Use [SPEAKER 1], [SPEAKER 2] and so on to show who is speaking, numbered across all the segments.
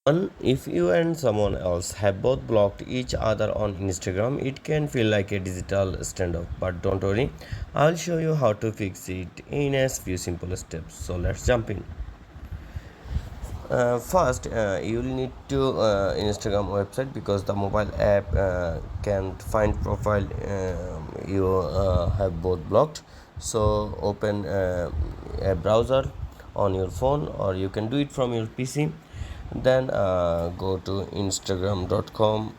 [SPEAKER 1] If you and someone else have both blocked each other on Instagram, it can feel like a digital standoff. But don't worry, I'll show you how to fix it in a few simple steps. So let's jump in. First, you'll need to Instagram website because the mobile app can find profile you have both blocked. So open a browser on your phone, or you can do it from your PC. Then go to instagram.com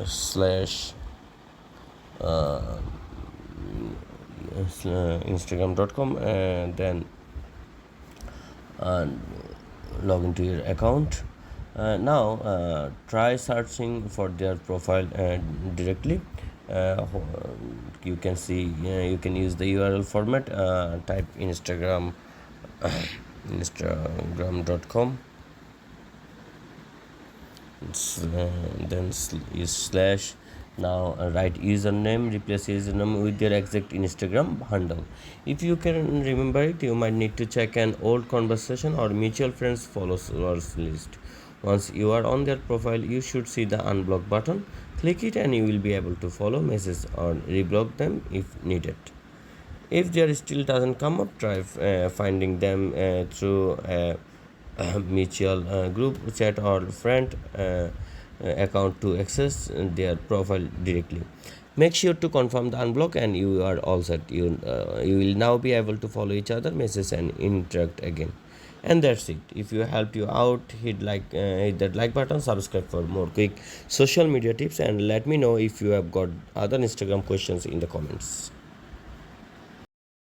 [SPEAKER 1] slash instagram.com, and then uh, log into your account. Now try searching for their profile directly. You can see, you can use the URL format. Type instagram.com, then is slash. Now write username, replace username with your exact Instagram handle. If you can remember it, you might need to check an old conversation or mutual friends followers list. Once you are on their profile, you should see the unblock button. Click it and you will be able to follow messages or reblock them if needed. If there still doesn't come up, try finding them through a mutual group chat or friend account to access their profile directly. Make sure to confirm the unblock and you are all set. You will now be able to follow each other, message and interact again. And that's it. If you helped you out, hit that like button, subscribe for more quick social media tips, and let me know if you have got other Instagram questions in the comments.